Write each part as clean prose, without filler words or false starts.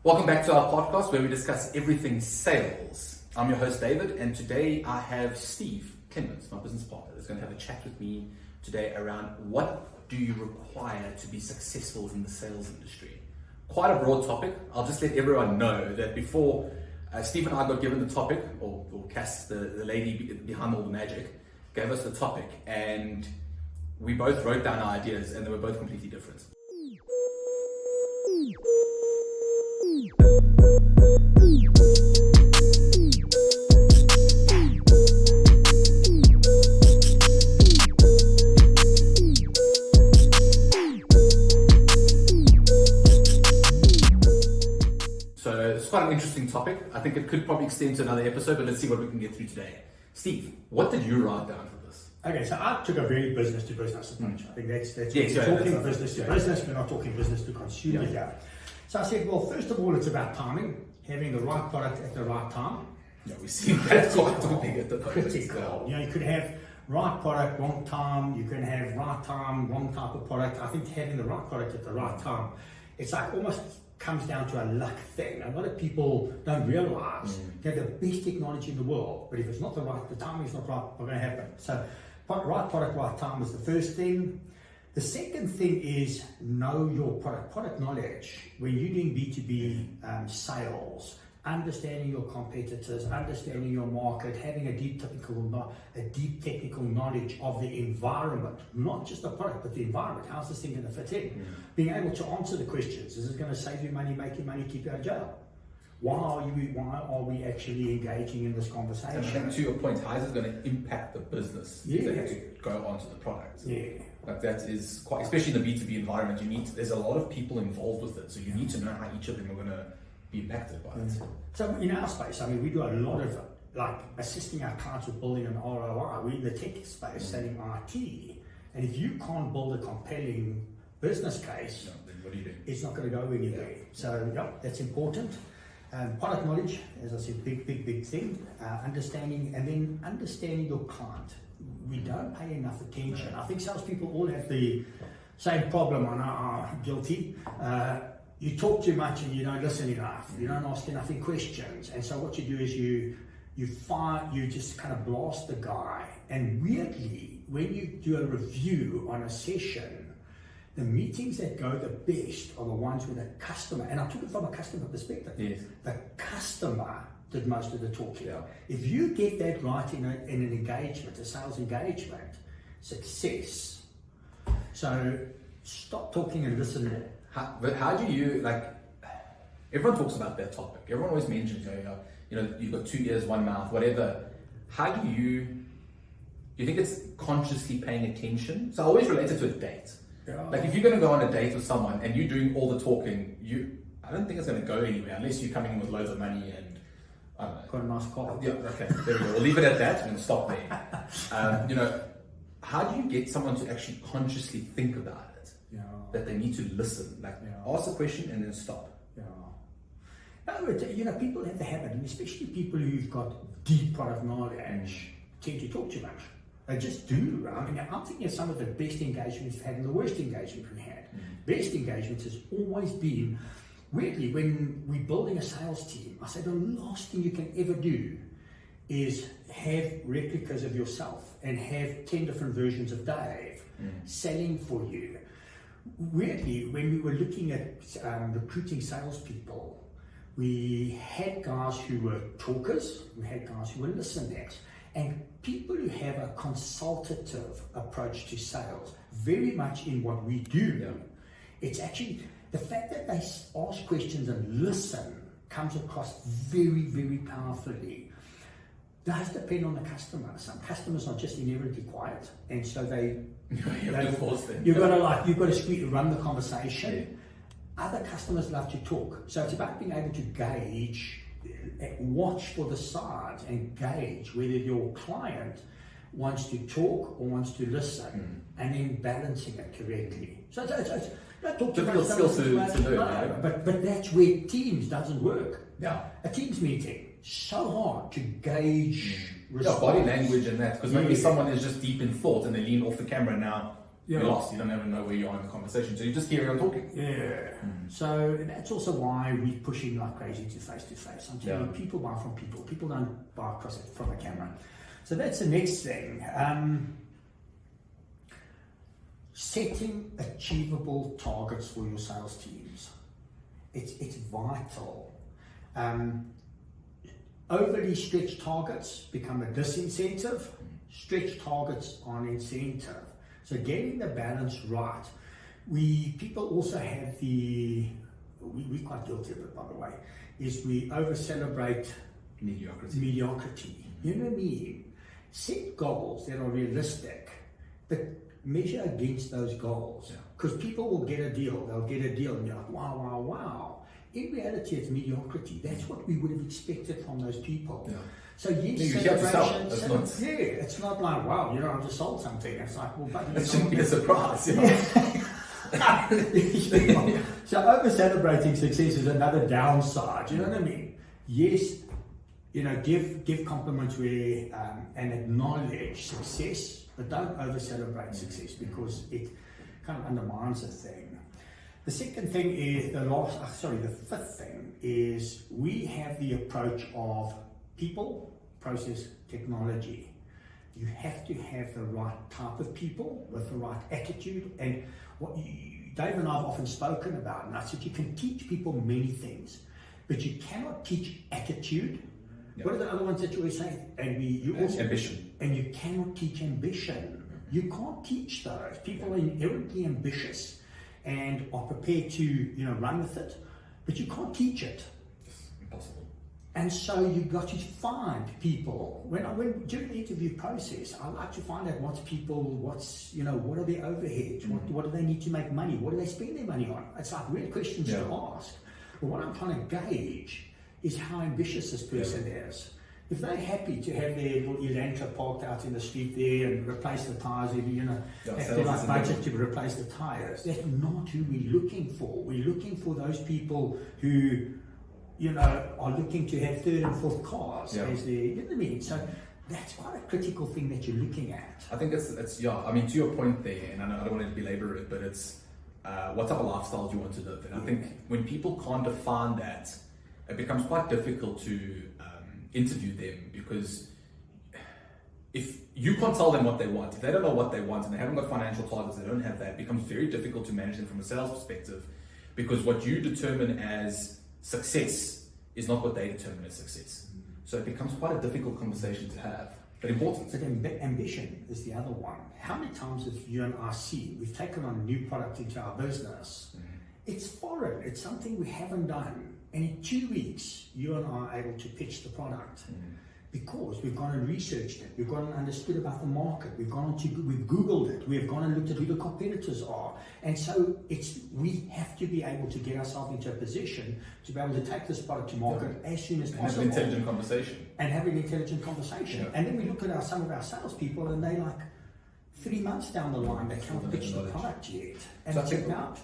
Welcome back to our podcast where we discuss everything sales. I'm your host David, and today I have Steve Clemens, my business partner, who's going to have a chat with me today around what do you require to be successful in the sales industry. Quite a broad topic. I'll just let everyone know that before Steve and I got given the topic, or Cass, the lady behind all the magic, gave us the topic, and we both wrote down our ideas and they were both completely different. So it's quite an interesting topic. I think it could probably extend to another episode, but let's see what we can get through today. Steve, what did you write down for this? Okay, so I took a very business to business approach. I think that's yes, we're talking business to business, we're not talking business to consumer here. So I said, well, first of all, it's about timing, having the right product at the right time. Yeah, we see that's quite big at the moment. Critical. You could have right product, wrong time. You can have right time, wrong type of product. I think having the right product at the right time, it's like almost comes down to a luck thing. A lot of people don't realize they have the best technology in the world, but if it's not the timing is not right, not going to happen. So right product, right time is the first thing. The second thing is know your product knowledge. When you're doing B2B sales, understanding your competitors, understanding your market, having a deep technical knowledge of the environment, not just the product, but the environment. How's this thing going to fit in? Being able to answer the questions. Is it going to save you money, make you money, keep you out of jail? Why are we actually engaging in this conversation? And to your point, how is it going to impact the business if they have to go onto the product? Yeah. Like that is quite, especially in the B2B environment, there's a lot of people involved with it. So you need to know how each of them are going to be impacted by it. So in our space, I mean, we do a lot of assisting our clients with building an ROI. We're in the tech space selling IT. And if you can't build a compelling business case, then what do you do? It's not going to go anywhere. Yeah. So that's important. Product knowledge, as I said, big thing. Understanding your client. We don't pay enough attention. I think salespeople all have the same problem and are guilty. You talk too much and you don't listen enough. You don't ask enough questions. And so what you do is you just kind of blast the guy. And weirdly, when you do a review on a session, the meetings that go the best are the ones with the customer. And I took it from a customer perspective. Yes. The customer did most of the talking. Yeah. If you get that right in an engagement, a sales engagement, success. So stop talking and listen more. But how do you, everyone talks about that topic. Everyone always mentions, you've got 2 ears, 1 mouth, whatever. How do you think it's consciously paying attention? So I always relate it to a date. Yeah. Like if you're going to go on a date with someone and you're doing all the talking, I don't think it's going to go anywhere unless you're coming in with loads of money and I don't know. Got a nice car. Yeah, okay, there we go. We'll leave it at that and stop there. How do you get someone to actually consciously think about it? Yeah. That they need to listen, ask the question and then stop. Yeah. No, people have the habit, and especially people who've got deep product knowledge tend to talk too much. They just do. I mean, I'm thinking of some of the best engagements we've had and the worst engagement we've had. Best engagements has always been, weirdly, when we're building a sales team, I say the last thing you can ever do is have replicas of yourself and have 10 different versions of Dave selling for you. Weirdly, when we were looking at recruiting salespeople, we had guys who were talkers, we had guys who were listeners, and people who have a consultative approach to sales, very much in what we do. Yeah. It's actually the fact that they ask questions and listen comes across very, very powerfully. Does depend on the customer. Some customers are just inherently quiet, and so you've got to run the conversation. Yeah. Other customers love to talk, so it's about being able to gauge, watch for the signs, and gauge whether your client wants to talk or wants to listen, and then balancing it correctly. So it's not talk too much, skills to learn, but that's where Teams doesn't work. Yeah, a Teams meeting. So hard to gauge body language and that, because maybe someone is just deep in thought and they lean off the camera now. Yeah. you're lost. You don't even know where you are in the conversation. So you just carry on talking. Yeah. So that's also why we're pushing like crazy to face. I'm telling you, people buy from people. People don't buy across it from a camera. So that's the next thing. Setting achievable targets for your sales teams. It's vital. Overly stretched targets become a disincentive. Stretched targets are an incentive. So getting the balance right. People also have we're quite guilty of it, by the way, is we over celebrate mediocrity. You know what I mean? Set goals that are realistic, but measure against those goals. Because people will get a deal, they'll get a deal, and you're like, wow. In reality, it's mediocrity. That's what we would have expected from those people. So yes, celebrations. It's not like, wow, I just sold something. It's like, well, but it shouldn't be a surprise. So over celebrating success is another downside. You know what I mean? Yes, give compliments where and acknowledge success, but don't over celebrate success because it kind of undermines the thing. The second thing is the fifth thing is we have the approach of people, process, technology. You have to have the right type of people with the right attitude. And what Dave and I have often spoken about, and I said you can teach people many things, but you cannot teach attitude. What are the other ones that you always say? Ambition. And you cannot teach ambition. You can't teach those. People are inherently ambitious and are prepared to run with it, but you can't teach it. It's impossible. And so you've got to find people. During the interview process, I like to find out what are their overheads, what do they need to make money, what do they spend their money on? It's like weird questions to ask. But what I'm trying to gauge is how ambitious this person is. If they're happy to have their little Elantra parked out in the street there and replace the tires, if they like budget to replace the tires, that's not who we're looking for. We're looking for those people who are looking to have third and fourth cars as their, you know what I mean? So that's quite a critical thing that you're looking at. I think it's I mean, to your point there, and I don't want to belabor it, but it's what type of lifestyle do you want to live? And I think when people can't define that, it becomes quite difficult to interview them, because if you can't tell them what they want, if they don't know what they want and they haven't got financial targets, they don't have that, it becomes very difficult to manage them from a sales perspective, because what you determine as success is not what they determine as success. So it becomes quite a difficult conversation to have, but important. But ambition is the other one. How many times have you and I seen, we've taken on a new product into our business, it's foreign, it's something we haven't done, and in 2 weeks, you and I are able to pitch the product. Because we've gone and researched it, we've gone and understood about the market, we've Googled it, we've gone and looked at who the competitors are. And so we have to be able to get ourselves into a position to be able to take this product to market as soon as possible. Have an intelligent conversation. And have an intelligent conversation. And then we look at some of our salespeople and they 3 months down the line, they can't pitch the product yet. And so check out.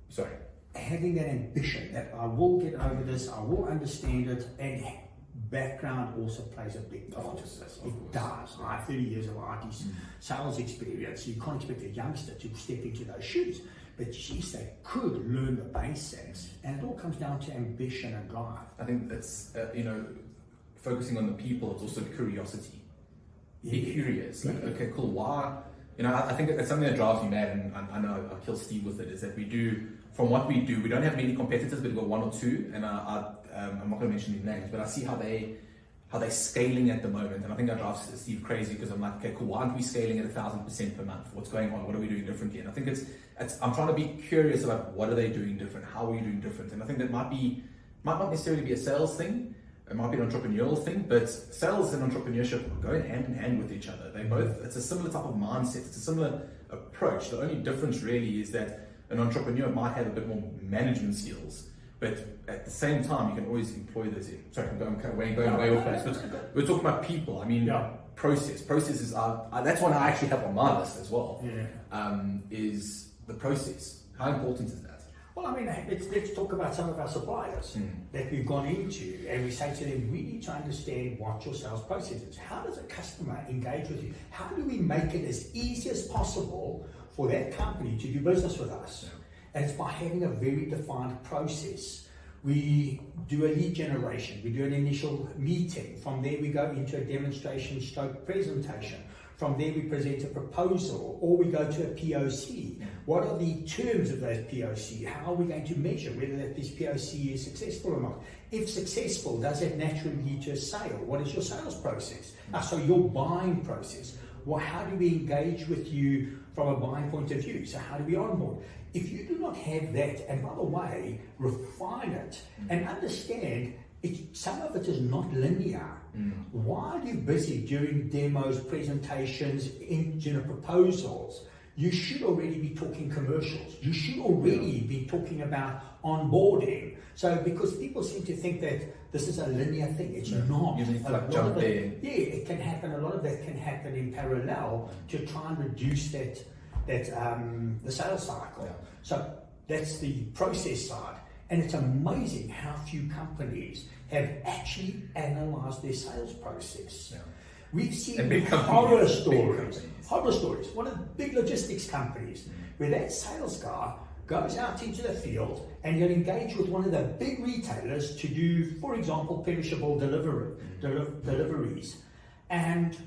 Sorry. Having that ambition that I will get over this, I will understand it, and background also plays a big part of this. It does. I have 30 years of IT sales experience. You can't expect a youngster to step into those shoes. But geez, they could learn the basics. And it all comes down to ambition and drive. I think that's, focusing on the people, it's also curiosity. Be curious. Okay, cool. Why? I think it's something that drives me mad, and I know I'll kill Steve with it, is that we don't have many competitors, but we've got one or two, and I'm not going to mention any names, but I see how they're scaling at the moment, and I think that drives Steve crazy, because I'm like, okay, cool, why aren't we scaling at 1,000% per month? What's going on? What are we doing differently? And I think I'm trying to be curious about what are they doing different? How are you doing different? And I think that might not necessarily be a sales thing. It might be an entrepreneurial thing, but sales and entrepreneurship go hand in hand with each other. It's a similar type of mindset. It's a similar approach. The only difference really is that an entrepreneur might have a bit more management skills, but at the same time, you can always employ those in. Sorry, I'm going away with that. But we're talking about people. I mean, process. Processes are, that's one I actually have on my list as well, is the process. How important is that? Well, I mean, let's talk about some of our suppliers that we've gone into, and we say to them, we need to understand what your sales process is. How does a customer engage with you? How do we make it as easy as possible for that company to do business with us. And it's by having a very defined process. We do a lead generation, we do an initial meeting. From there we go into a demonstration stroke presentation. From there we present a proposal, or we go to a POC. What are the terms of that POC? How are we going to measure whether this POC is successful or not? If successful, does it naturally lead to a sale? What is your sales process? So your buying process. Well, how do we engage with you from a buying point of view? So how do we onboard? If you do not have that, and by the way, refine it and understand some of it is not linear. While you're busy during demos, presentations, proposals, you should already be talking commercials. You should already be talking about onboarding. So because people seem to think that this is a linear thing, it's not. You need to jump in. Yeah, it can happen. A lot of that can happen in parallel to try and reduce the sales cycle. So that's the process side. And it's amazing how few companies have actually analyzed their sales process. We've seen horror stories. One of the big logistics companies where that sales guy goes out into the field and he'll engage with one of the big retailers to do, for example, perishable deliveries. And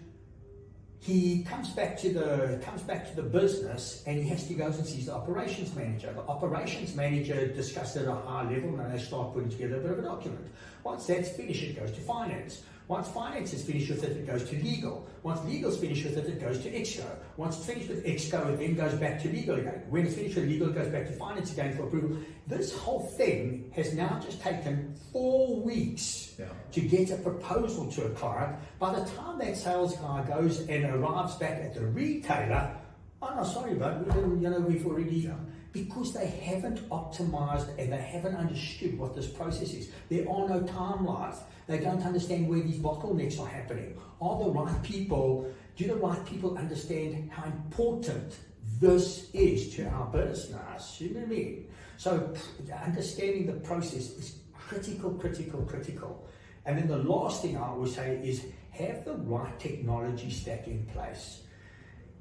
he comes back to the business and he has to go and sees the operations manager. The operations manager discusses at a high level and they start putting together a bit of a document. Once that's finished, it goes to finance. Once finance is finished with it, it goes to legal. Once legal's finished with it, it goes to exco. Once it's finished with exco, it then goes back to legal again. When it's finished with legal, it goes back to finance again for approval. This whole thing has now just taken 4 weeks to get a proposal to a client. By the time that sales guy goes and arrives back at the retailer, oh no, sorry, bud, we've already... Because they haven't optimized and they haven't understood what this process is. There are no timelines. They don't understand where these bottlenecks are happening. Do the right people understand how important this is to our business? You know what I mean? So understanding the process is critical. And then the last thing I always say is have the right technology stack in place.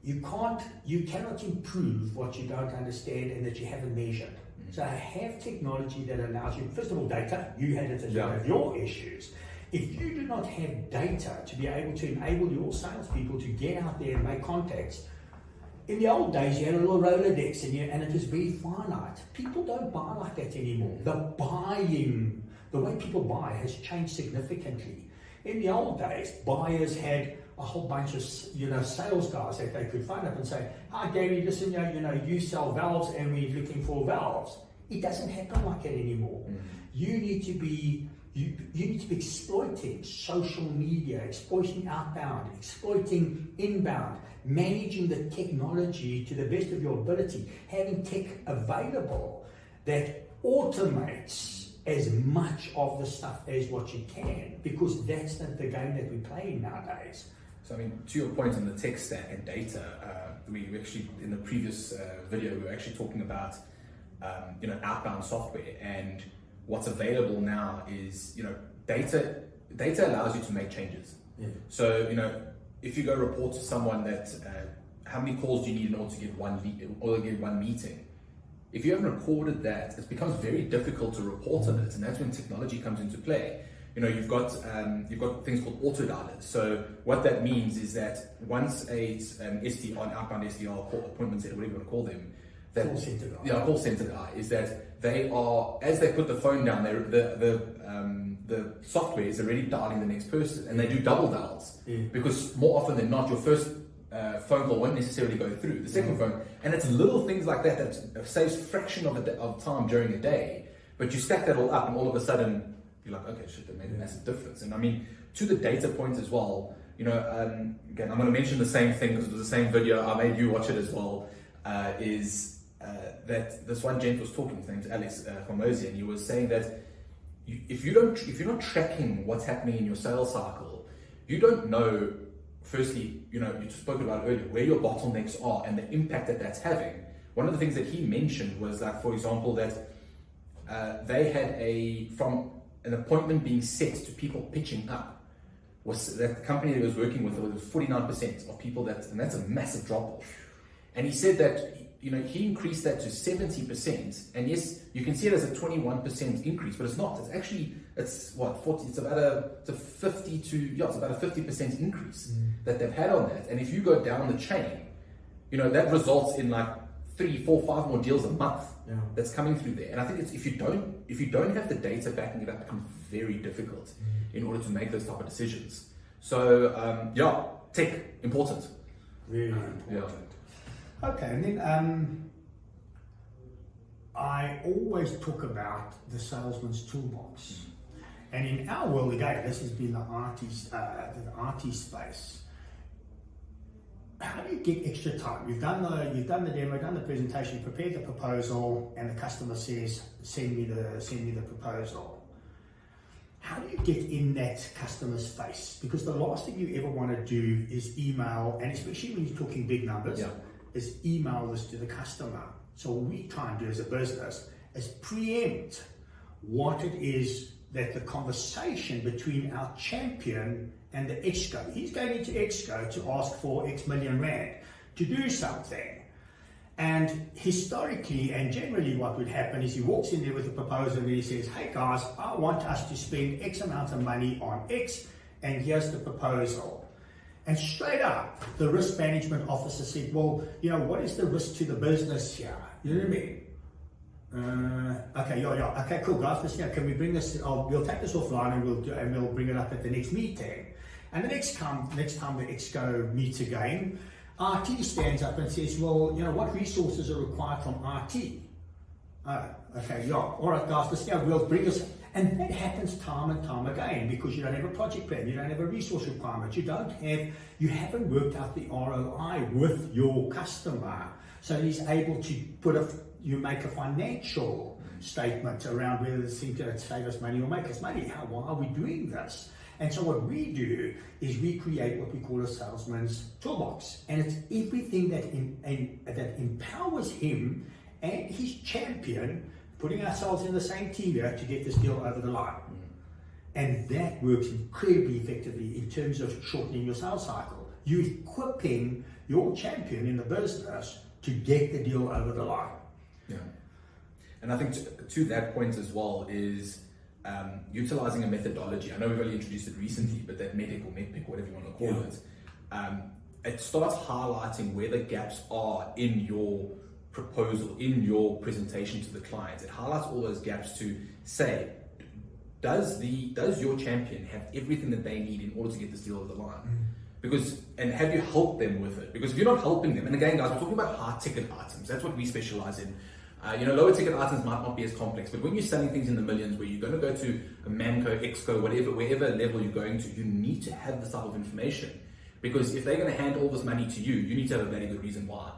You cannot improve what you don't understand and that you haven't measured. So have technology that allows you, first of all, data. You had it as one of your issues. If you do not have data to be able to enable your salespeople to get out there and make contacts, in the old days you had a little Rolodex and it was very finite. People don't buy like that anymore. The way people buy has changed significantly. In the old days, buyers had a whole bunch of sales guys that they could phone up and say, "Hi Gary, listen, you sell valves and we're looking for valves." It doesn't happen like that anymore. You need to be exploiting social media, exploiting outbound, exploiting inbound, managing the technology to the best of your ability, having tech available that automates as much of the stuff as what you can, because that's the game that we're playing nowadays. So, I mean, to your point on the tech stack and data, we actually, in the previous video, we were actually talking about, outbound software, and what's available now is, data allows you to make changes. So, if you go report to someone that, how many calls do you need in order to get one lead, or get one meeting? If you haven't recorded that, it becomes very difficult to report on it, and that's when technology comes into play. You've got things called auto dialers. So what that means is that once an outbound SDR, appointment set, whatever you want to call them, call center guy, is that they are, as they put the phone down, the software is already dialing the next person, and they do double dials because more often than not, your first phone call won't necessarily go through the second phone, and it's little things like that saves fraction of time during a day. But you stack that all up, and all of a sudden you're like, okay, shit, that made a massive difference. And I mean, to the data point as well, again, I'm going to mention the same thing because it was the same video. I made you watch it as well. That this one gent was talking, his name's Alex Hormozy, and he was saying that if you're not tracking what's happening in your sales cycle, you don't know. Firstly, you spoke about earlier where your bottlenecks are and the impact that that's having. One of the things that he mentioned was that, for example, that they had from an appointment being set to people pitching up, was that the company that he was working with, was 49% of people and that's a massive drop off. And he said that, he increased that to 70%. And yes, you can see it as a 21% increase, but it's not. It's actually, it's what, 40, it's about it's a 50 to, yeah, it's about a 50% increase that they've had on that. And if you go down the chain, that results in like 3, 4, 5 more deals a month that's coming through there. And I think it's, if you don't have the data backing it up, it becomes very difficult in order to make those type of decisions. So, tech, important. Really important. Okay, and then I always talk about the salesman's toolbox. And in our world, again, this has been the RT space. How do you get extra time? You've done the demo, done the presentation, prepared the proposal, and the customer says, "Send me the proposal." How do you get in that customer's face? Because the last thing you ever want to do is email, and especially when you're talking big numbers, is email this to the customer. So what we try and do as a business is preempt what it is that the conversation between our champion and the exco. He's going into exco to ask for X million rand to do something. And historically and generally what would happen is he walks in there with a proposal and he says, "Hey guys, I want us to spend X amount of money on X, and here's the proposal." And straight up, the risk management officer said, "Well, what is the risk to the business here?" You know what I mean? Okay, cool guys, listen, can we bring this, we'll take this offline and we'll bring it up at the next meeting. And the next time the exco meets again, RT stands up and says, "Well, what resources are required from RT?" All right guys, listen, we'll bring this. And that happens time and time again because you don't have a project plan, you don't have a resource requirement, you haven't worked out the ROI with your customer. So he's able to you make a financial statement around whether this thing's going to save us money or make us money. Why are we doing this? And so what we do is we create what we call a salesman's toolbox. And it's everything that empowers him and his champion, putting ourselves in the same team here to get this deal over the line. And that works incredibly effectively in terms of shortening your sales cycle. You're equipping your champion in the business to get the deal over the line. Yeah. And I think to that point as well is utilizing a methodology. I know we've only introduced it recently, but that MEDDIC or MEDPIC, whatever you want to call it, it starts highlighting where the gaps are in your proposal, in your presentation to the client. It highlights all those gaps to say, does your champion have everything that they need in order to get this deal over the line? And have you helped them with it? Because if you're not helping them, and again guys, we're talking about high ticket items, that's what we specialize in. Lower ticket items might not be as complex, but when you're selling things in the millions where you're going to go to a Manco, Exco, wherever level you're going to, you need to have this type of information. Because if they're going to hand all this money to you, you need to have a very good reason why.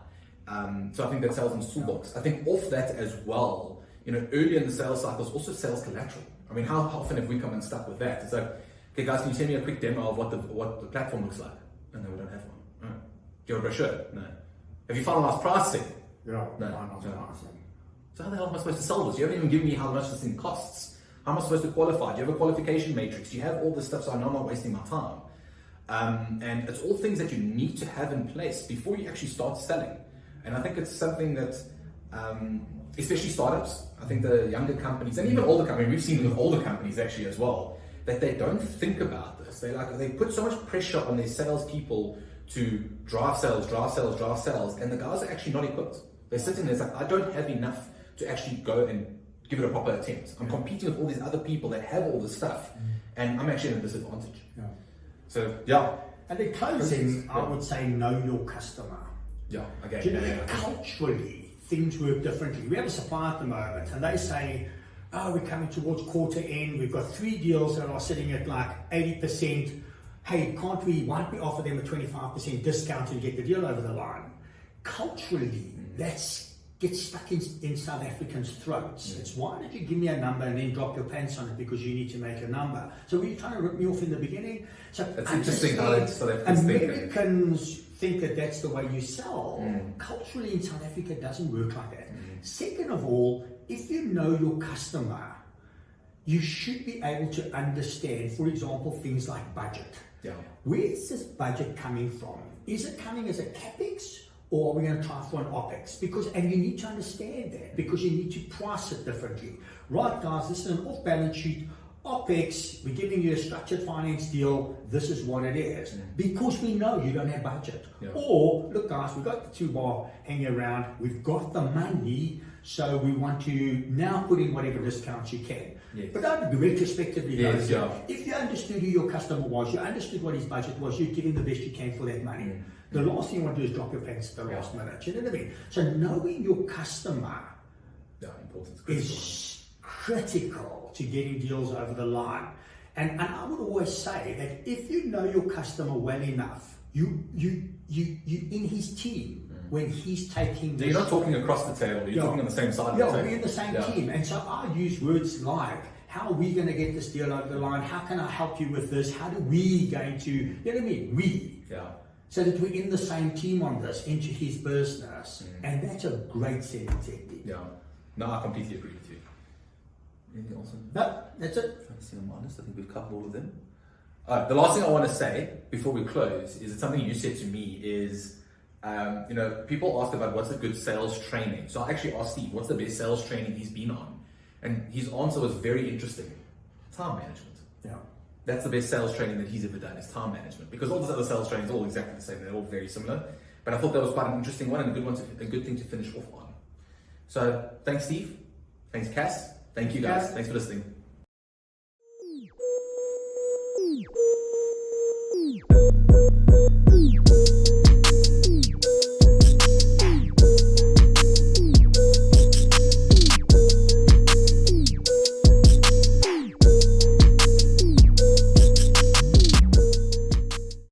So I think that salesman's toolbox. I think off that as well, early in the sales cycles, also sales collateral. I mean, how often have we come unstuck with that? It's like, okay guys, can you send me a quick demo of what the platform looks like? Oh, no, we don't have one. All right. Do you have a brochure? No. Have you finalized pricing? Yeah, no. Finalized pricing. So how the hell am I supposed to sell this? You haven't even given me how much this thing costs. How am I supposed to qualify? Do you have a qualification matrix? Do you have all this stuff so I know I'm not wasting my time? And it's all things that you need to have in place before you actually start selling. And I think it's something that, especially startups, I think the younger companies, and even older companies, we've seen it with older companies actually as well, that they don't think about this. They put so much pressure on their salespeople to drive sales, and the guys are actually not equipped. They're sitting there, it's like, I don't have enough to actually go and give it a proper attempt. I'm competing with all these other people that have all this stuff, and I'm actually at a disadvantage. Yeah. So, yeah. And in closing, I would say know your customer. Yeah, okay. Culturally, things work differently. We have a supplier at the moment, and they say, "Oh, we're coming towards quarter end. We've got 3 deals that are sitting at like 80%. Hey, why don't we offer them a 25% discount and get the deal over the line?" Culturally, that gets stuck in South Africans' throats. It's, why did you give me a number and then drop your pants on it because you need to make a number? So were you trying to rip me off in the beginning? So that's interesting how South Africans Americans think that that's the way you sell. Culturally in South Africa, it doesn't work like that. Second of all, if you know your customer, you should be able to understand, for example, things like budget. Yeah. Where is this budget coming from? Is it coming as a capex or are we going to try for an OPEX? And you need to understand that because you need to price it differently. Right, guys, this is an off-balance sheet. OPEX, we're giving you a structured finance deal, this is what it is. Because we know you don't have budget. Yeah. Or, look guys, we've got the 2 bar hanging around, we've got the money, so we want to now put in whatever discounts you can. Yes. But don't retrospectively Yes, go, yeah. if you understood who your customer was, you understood what his budget was, you're giving the best you can for that money. The last thing you want to do is drop your pants at the last minute. You know what I mean? So knowing your customer important. is critical to getting deals over the line. And I would always say that if you know your customer well enough, you in his team when he's taking. So you're not talking across the table. You're talking on the same side of the table. Yeah, we're in the same team, and so I use words like, "How are we going to get this deal over the line? How can I help you with this? How do we going to?" You know what I mean? We. Yeah. So that we're in the same team on this, into his business, and that's a great selling technique. Yeah. No, I completely agree with you. Anything else? No, that's it. Trying to see on my list. I think we've covered all of them. The last thing I want to say before we close is that something you said to me is, people asked about what's a good sales training. So I actually asked Steve, what's the best sales training he's been on? And his answer was very interesting. Time management. Yeah. That's the best sales training that he's ever done, is time management. Because all those other sales trainings are all exactly the same. They're all very similar. But I thought that was quite an interesting one and a good thing to finish off on. So thanks, Steve. Thanks, Cass. Thank you, guys. Thanks for listening.